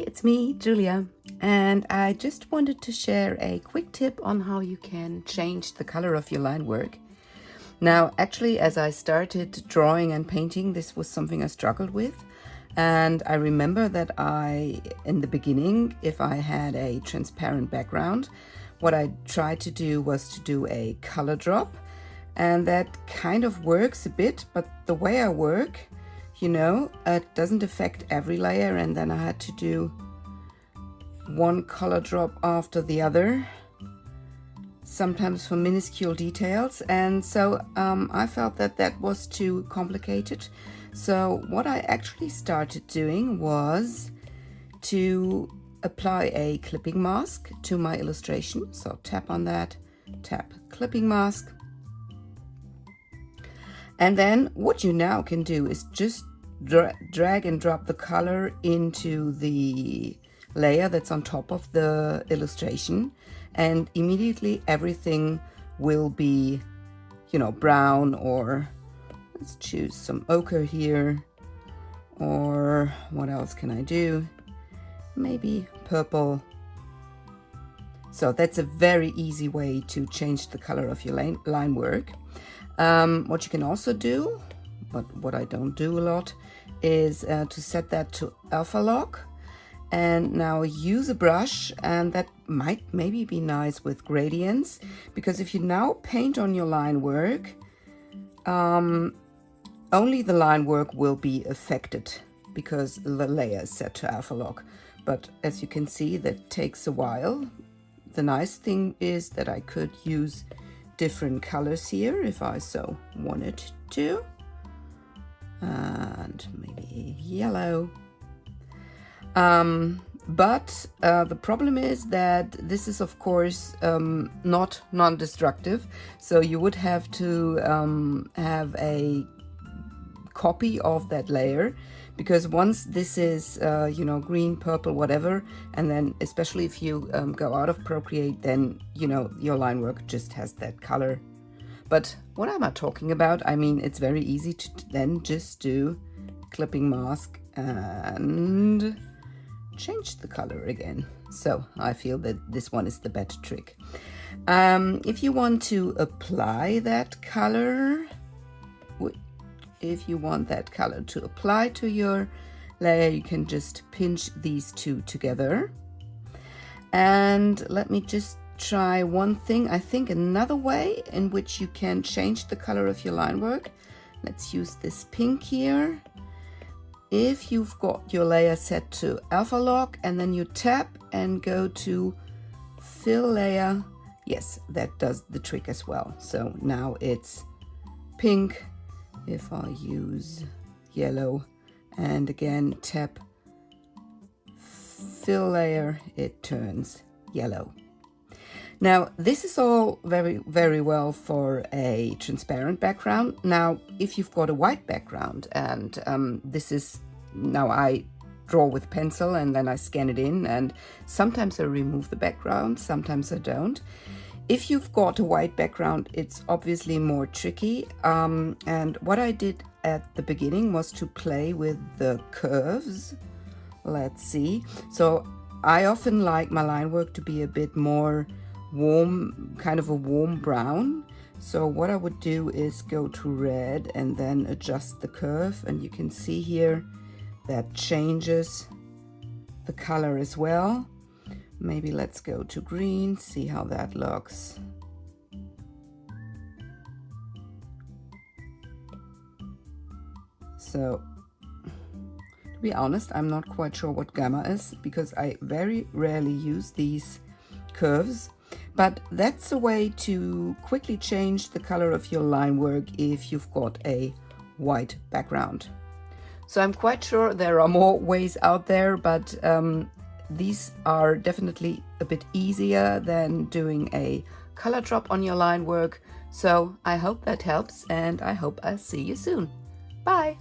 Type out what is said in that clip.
it's me, Julia, and I just wanted to share a quick tip on how you can change the color of your line work. Now, actually, as I started drawing and painting, this was something I struggled with. And I remember that in the beginning, if I had a transparent background, what I tried to do was to do a color drop. And that kind of works a bit, but the way I work, it doesn't affect every layer, and then I had to do one color drop after the other, sometimes for minuscule details, and so I felt that was too complicated. So what I actually started doing was to apply a clipping mask to my illustration. So tap on that, tap clipping mask. And then what you now can do is just drag and drop the color into the layer that's on top of the illustration, and immediately everything will be, brown, or let's choose some ochre here, or what else can I do? Maybe purple. So that's a very easy way to change the color of your line work. What you can also do, but what I don't do a lot, is to set that to alpha lock, and now use a brush, and that might maybe be nice with gradients, because if you now paint on your line work, only the line work will be affected because the layer is set to alpha lock. But as you can see, that takes a while. The nice thing is that I could use different colors here if I so wanted to, and maybe yellow. But the problem is that this is of course not non-destructive, so you would have to have a copy of that layer, because once this is green, purple, whatever, and then especially if you go out of Procreate, then your line work just has that color. But what am I talking about? I mean, it's very easy to then just do clipping mask and change the color again. So I feel that this one is the better trick. If you want to apply that color, to apply to your layer, you can just pinch these two together. And let me just try one thing. I think another way in which you can change the color of your line work. Let's use this pink here. If you've got your layer set to alpha lock and then you tap and go to fill layer, yes, that does the trick as well. So now it's pink. If I use yellow and again tap fill layer, it turns yellow. Now this is all very, very well for a transparent background. Now if you've got a white background, and now I draw with pencil and then I scan it in, and sometimes I remove the background, sometimes I don't. If you've got a white background, it's obviously more tricky. And what I did at the beginning was to play with the curves. Let's see. So I often like my line work to be a bit more warm, kind of a warm brown. So what I would do is go to red and then adjust the curve. And you can see here that changes the color as well. Maybe let's go to green, see how that looks. So, to be honest, I'm not quite sure what gamma is, because I very rarely use these curves. But that's a way to quickly change the color of your line work if you've got a white background. So I'm quite sure there are more ways out there, but these are definitely a bit easier than doing a color drop on your line work. So I hope that helps, and I hope I'll see you soon. Bye!